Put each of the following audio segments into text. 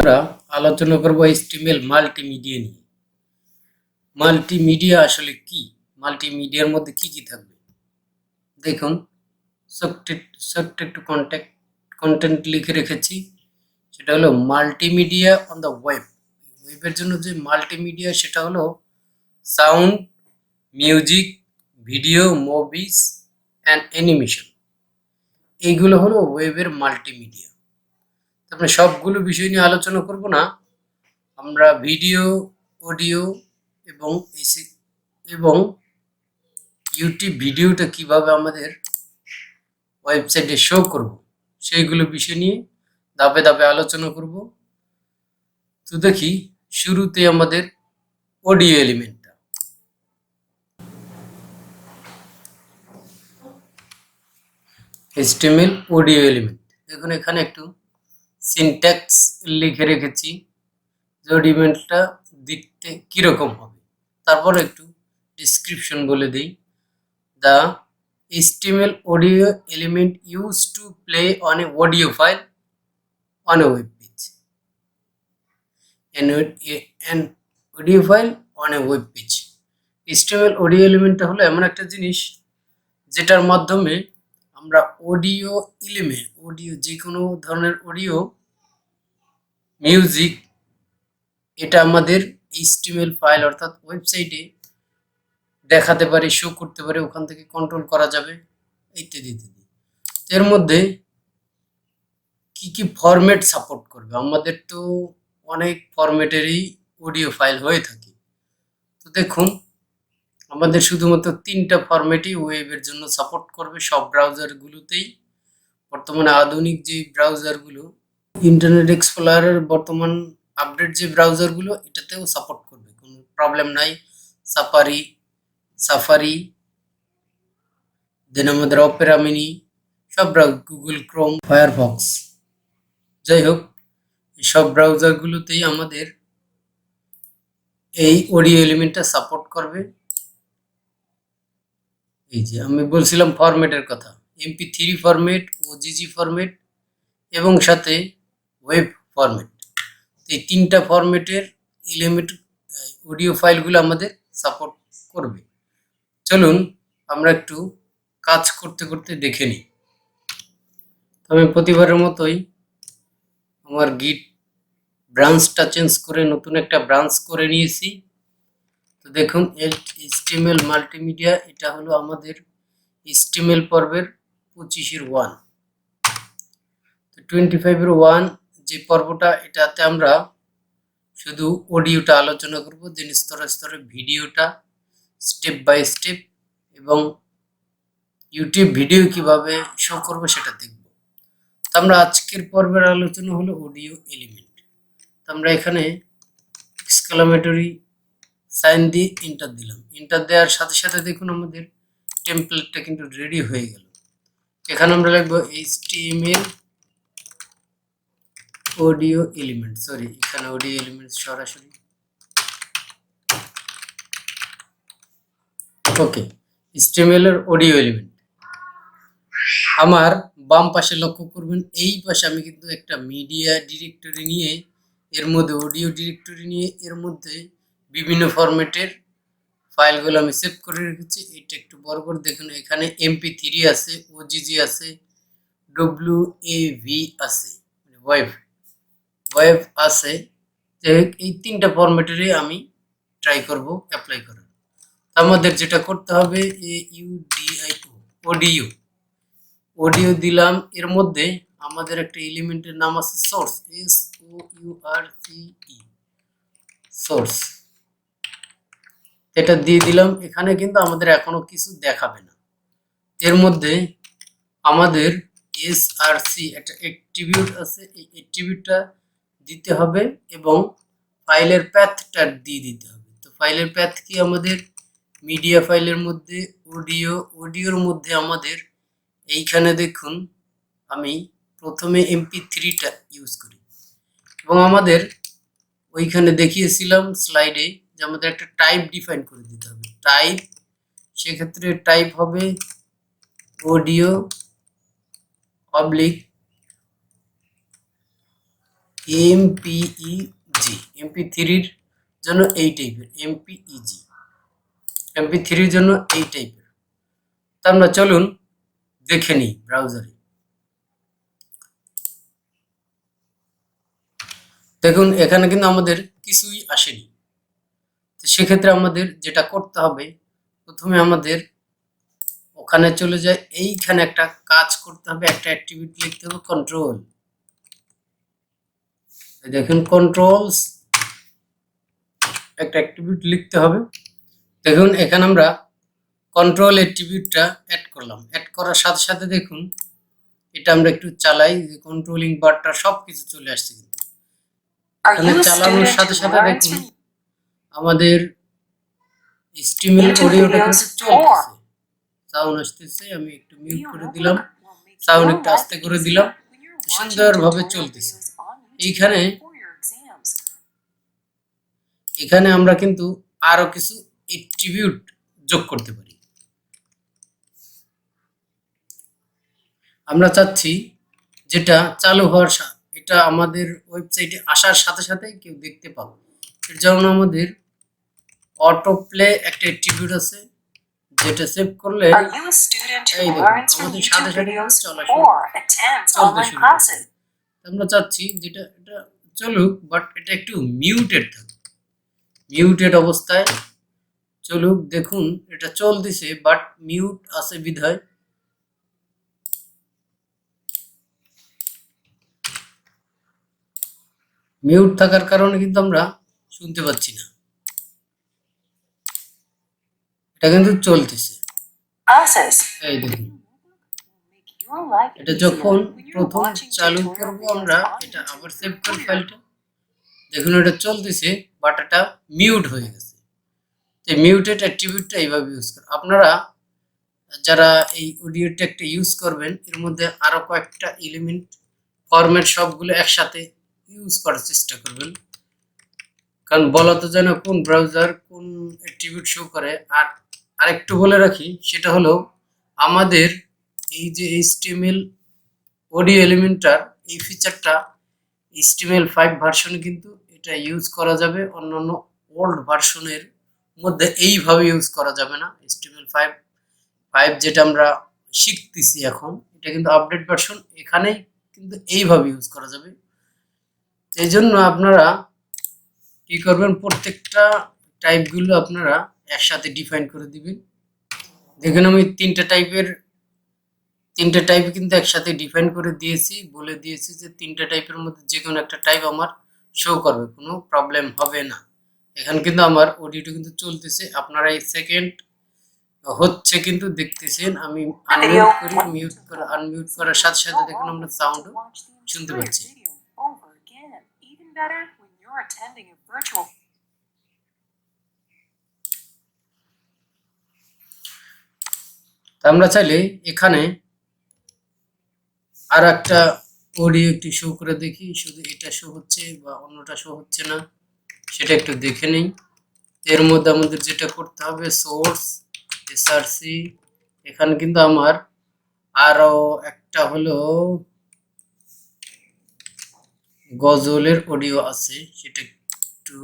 আমরা আলোচনা করব এইচটিএমএল মাল্টিমিডিয়া নিয়ে। মাল্টিমিডিয়া আসলে কি? মাল্টিমিডিয়ার মধ্যে কি কি থাকবে? দেখুন, ছোট্ট একটু কন্টেন্ট লিখে রেখেছি। সেটা হলো মাল্টিমিডিয়া অন দ্য ওয়েব। ওয়েবের জন্য যে মাল্টিমিডিয়া সেটা হলো sound, music, video, movies and animation. এইগুলো হলো ওয়েবের মাল্টিমিডিয়া। তারপরে সবগুলো বিষয় নিয়ে আলোচনা করব না। আমরা ভিডিও, অডিও এবং ইউটিউব ভিডিওটা কিভাবে আমাদের ওয়েবসাইটে শো করব সেইগুলো বিষয় নিয়ে ধাপে ধাপে আলোচনা করব। তো দেখি, শুরুতে আমাদের অডিও এলিমেন্টটা। HTML audio element. দেখুন, এখানে একটু সিনট্যাক্স লিখে রেখেছি যে এলিমেন্টটা দেখতে কিরকম হবে। তারপর একটু ডিসক্রিপশন বলে দিই। The HTML audio element used to play on a audio file on a web page. An audio file on a web page. HTML audio element হলো এমন একটা জিনিস যেটার মাধ্যমে আমরা অডিও যে কোনো ধরনের অডিও, মিউজিক, এটা আমাদের HTML ফাইল অর্থাৎ ওয়েবসাইটে দেখাতে পারি, শো করতে পারি, ওখান থেকে কন্ট্রোল করা যাবে ইত্যাদি ইত্যাদি। এর মধ্যে কি কি ফরম্যাট সাপোর্ট করবে? আমাদের তো অনেক ফরম্যাটেরই অডিও ফাইল হয়ে থাকে। তো দেখুন, আমাদের শুধুমাত্র 3টা ফরম্যাটই ওয়েবের জন্য সাপোর্ট করবে সব ব্রাউজারগুলোতেই। বর্তমানে আধুনিক যে ব্রাউজারগুলো, ইন্টারনেট এক্সপ্লোরারের বর্তমান আপডেট যে ব্রাউজারগুলো, এটাতেও সাপোর্ট করবে, কোনো প্রবলেম নাই। সাফারি, দেন আমাদের অপেরা মিনি, সব গুগল ক্রোম, ফায়ারফক্স, যাই হোক, সব ব্রাউজারগুলোতেই আমাদের এই অডিও এলিমেন্টটা সাপোর্ট করবে। এই যে আমি বলছিলাম ফরম্যাটের কথা, MP3 ফরম্যাট, OGG ফরম্যাট এবং সাথে ওয়েব ফরম্যাট। এই 3টা ফরম্যাটের এলিমেন্ট অডিও ফাইলগুলো আমাদের সাপোর্ট করবে। চলুন আমরা একটু কাজ করতে করতে দেখে নিই। তবে প্রতিবারের মতোই আমার গিট ব্রাঞ্চটা চেঞ্জ করে নতুন একটা ব্রাঞ্চ করে নিয়েছি। তো দেখুন, HTML মাল্টিমিডিয়া, এটা হলো আমাদের HTML পর্বের 25-এর 1। তো 25-এর 1 যে পর্বটা, এটাতে আমরা শুধু অডিওটা আলোচনা করব, দেন স্তরে স্তরে ভিডিওটা স্টেপ বাই স্টেপ, এবং ইউটিউব ভিডিও কিভাবে শো করব সেটা দেখব। তো আমরা আজকের পর্বের আলোচনা হলো অডিও এলিমেন্ট। তো আমরা এখানে এক্সক্লামেটরি সাইন দিয়ে এন্টার দিলাম। এন্টার দেওয়ার সাথে সাথে দেখুন আমাদের টেমপ্লেটটা কিন্তু রেডি হয়ে গেল। এখানে আমরা লিখব HTML অডিও এলিমেন্ট, এখানে অডিও এলিমেন্ট সরাসরি ওকে। HTML এর অডিও এলিমেন্ট আমার বাম পাশে লক্ষ্য করবেন, এই পাশে আমি কিন্তু একটা মিডিয়া ডিরেক্টরি নিয়ে, এর মধ্যে অডিও ডিরেক্টরি নিয়ে, এর মধ্যে বিভিন্ন ফরম্যাটের ফাইলগুলো আমি সেভ করে রেখেছি। এটা একটু বড় করে দেখুন, এখানে MP3 আছে, OGG আছে, WAV আছে, ওয়েব আছে। এই 3টা ফরম্যাটেরই আমি ট্রাই করব অ্যাপ্লাই করার। আমাদের যেটা করতে হবে, অডিও দিলাম, এর মধ্যে আমাদের একটা এলিমেন্টের নাম আছে সোর্স, সোর্স, এটা দিয়ে দিলাম। এখানে কিন্তু আমাদের এখনো কিছু দেখাবে না। এর মধ্যে আমাদের src একটা অ্যাট্রিবিউট আছে, এই অ্যাট্রিবিউটটা দিতে হবে এবং ফাইলের প্যাথটা দিয়ে দিতে হবে। তো ফাইলের প্যাথ কি? আমাদের মিডিয়া ফাইলের মধ্যে অডিওর মধ্যে আমাদের এইখানে দেখুন, আমি প্রথমে MP3টা ইউজ করি, এবং আমাদের ওইখানে দেখিয়েছিলাম স্লাইডে যে আমাদের একটা টাইপ ডিফাইন করে দিতে হবে। টাইপ, সেক্ষেত্রে টাইপ হবে অডিও অবলিক এমপিইজি, MP3-র জন্য এই টাইপের এমপিইজি, MP3-র জন্য এই টাইপের। তা আমরা চলুন দেখে নিই ব্রাউজারে। দেখুন এখানে কিন্তু আমাদের কিছুই আসেনি। তো সেক্ষেত্রে আমাদের যেটা করতে হবে, প্রথমে আমাদের ওখানে চলে যায়, এইখানে একটা কাজ করতে হবে, একটা অ্যাক্টিভিটি লিখতে হবে, কন্ট্রোল। দেখুন কন্ট্রোলস, একটা অ্যাক্টিভিটি লিখতে হবে। দেখুন এখানে আমরা কন্ট্রোল অ্যাট্রিবিউটটা অ্যাড করলাম। অ্যাড করার সাথে সাথে দেখুন এটা আমরা একটু চালাই, কন্ট্রোলিং বারটা সবকিছু চলে আসছে। কিন্তু এখানে চালানোর সাথে সাথে দেখুন আমাদের স্ট্রিমের অডিওটা কিন্তু চলতেছে, সাউন্ড আসতেছে। আমি একটু মিউট করে দিলাম, সাউন্ড একটু আস্তে করে দিলাম, সুন্দরভাবে চলতেছে। এখানে আমরা কিন্তু আরো কিছু অ্যাট্রিবিউট যোগ করতে পারি। আমরা চাচ্ছি যেটা চালু হওয়ার এটা আমাদের ওয়েবসাইটে আসার সাথে সাথে কেউ দেখতে পাবে। এর জন্য আমাদের অটো প্লে একটা অ্যাট্রিবিউট আছে, যেটা সেভ করলে এই দেখুন আমাদের সাথে সাথে চলা চলতে শুরু করে। আমরা চাচ্ছি যেটা এটা চলুক, বাট এটা একটু মিউটেড থাকে, মিউটেড অবস্থায় চলুক। দেখুন এটা চলতেছে বাট মিউট আছে বিধায় মিউট থাকার কারণে কিন্তু আমরা শুনতে পাচ্ছি না। এটা কিন্তু চলতেছে, এই দেখুন। এটা যখন প্রথম চালু করব আমরা, এটা আবার সেভ করি ফাইলটা। দেখুন এটা চলতেছে বাট এটা মিউট হয়ে গেছে। এই মিউটেড অ্যাট্রিবিউটটা এইভাবে ইউজ করে। আপনারা যারা এই অডিও ট্যাগটা ইউজ করবেন, এর মধ্যে আরো কয়েকটা এলিমেন্ট ফরম্যাট সবগুলো একসাথে ইউজ করার চেষ্টা করবেন, কারণ বলা তো যেন কোন ব্রাউজার কোন অ্যাট্রিবিউট শো করে। আর আরেকটু বলে রাখি, সেটা হলো আমাদের এই যে HTML অডিও এলিমেন্টটার এই ফিচারটা HTML5 ভার্সনে কিন্তু এটা ইউজ করা যাবে, অন্যান্য ওল্ড ভার্সনের মধ্যে এইভাবে ইউজ করা যাবে না। HTML5 যেটা আমরা শিখতেছি এখন, এটা কিন্তু আপডেট ভার্সন, এখানেই কিন্তু এইভাবে ইউজ করা যাবে। এই জন্য আপনারা কি করবেন, প্রত্যেকটা টাইপগুলো আপনারা একসাথে ডিফাইন করে দিবেন। দেখুন আমি তিনটা টাইপ কিন্তু একসাথে ডিফাইন করে দিয়েছি, বলে দিয়েছি যে তিনটা টাইপের মধ্যে যে কোনো একটা টাইপ আমার শো করবে, কোনো প্রবলেম হবে না। এখানে কিন্তু আমার অডিওটা কিন্তু চলতেছে, আপনারা এই সেকেন্ড হচ্ছে কিন্তু দেখতেছেন। আমি আনমিউট করি, আনমিউট করার সাথে সাথে দেখুন আমরা সাউন্ডও শুনতে পাচ্ছি। আমরা চাইলে এখানে আর একটা অডিও একটু শো করে দেখি, শুধু এটা শো হচ্ছে বা অন্যটা শো হচ্ছে না সেটা একটু দেখে নেই। এর মধ্যে আমাদের যেটা করতে হবে, সোর্স এসআরসি, এখানে কিন্তু আমার আরো একটা হলো গজলের অডিও আছে, সেটা একটু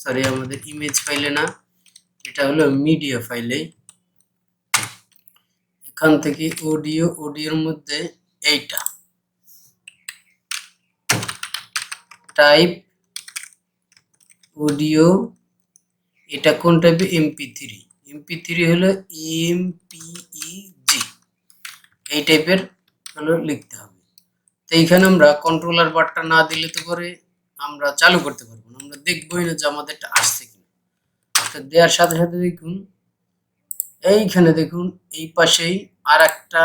সরি আমাদের ইমেজ ফাইলে না, এটা হলো মিডিয়া ফাইলে। এখান থেকে অডিওর মধ্যে এইটা টাইপ অডিও, এটা কোন টাইপের, এমপি3 হলো এমপিইজি, এই টাইপের হলো লিখতে হবে। তো এইখানে আমরা কন্ট্রোলার বারটা না দিলে তো করে আমরা চালু করতে পারবো না, আমরা দেখবোই না যে আমাদেরটা আসছে কিনা। তো দেওয়ার সাথে সাথে দেখুন এইখানে দেখুন এই পাশেই আর একটা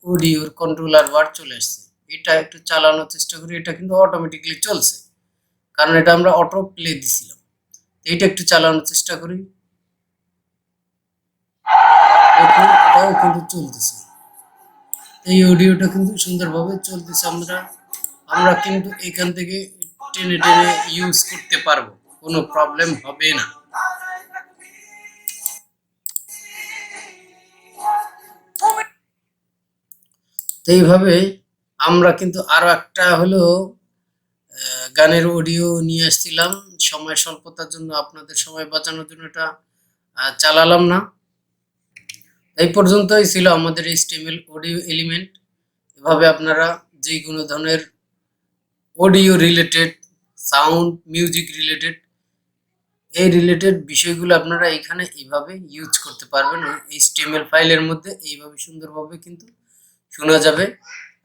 অডিওর কন্ট্রোলার বার চলে আসছে। এটা একটু চালানোর চেষ্টা করি, এটা কিন্তু অটোমেটিকলি চলছে, কারণ এটা আমরা অটো প্লে দিছিলাম। এইটা একটু চালানোর চেষ্টা করি, দেখুন এটাও কিন্তু চলতেছে, এই অডিওটা কিন্তু সুন্দরভাবে চলতেছে। আমরা কিন্তু এখান থেকে টেনে টেনে ইউজ করতে পারবো, কোনো প্রবলেম হবে না। এইভাবে আমরা কিন্তু আরো একটা হলো গানের অডিও নিয়ে আসছিলাম। সময় স্বল্পতার জন্য, আপনাদের সময় বাঁচানোর জন্য এটা চালালাম না। এই পর্যন্তই ছিল আমাদের HTML অডিও এলিমেন্ট। এভাবে আপনারা যে কোনো ধরনের audio related, sound, music related, এই রিলেটেড বিষয়গুলো আপনারা এখানে এইভাবে ইউজ করতে পারবেন। HTML ফাইলের মধ্যে এইভাবে সুন্দরভাবে কিন্তু শোনা যাবে।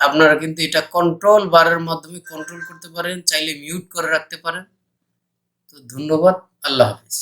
আপনারা কিন্তু এটা কন্ট্রোল বারের মাধ্যমে কন্ট্রোল করতে পারেন, চাইলে মিউট করে রাখতে পারেন। তো ধন্যবাদ, আল্লাহ হাফিজ।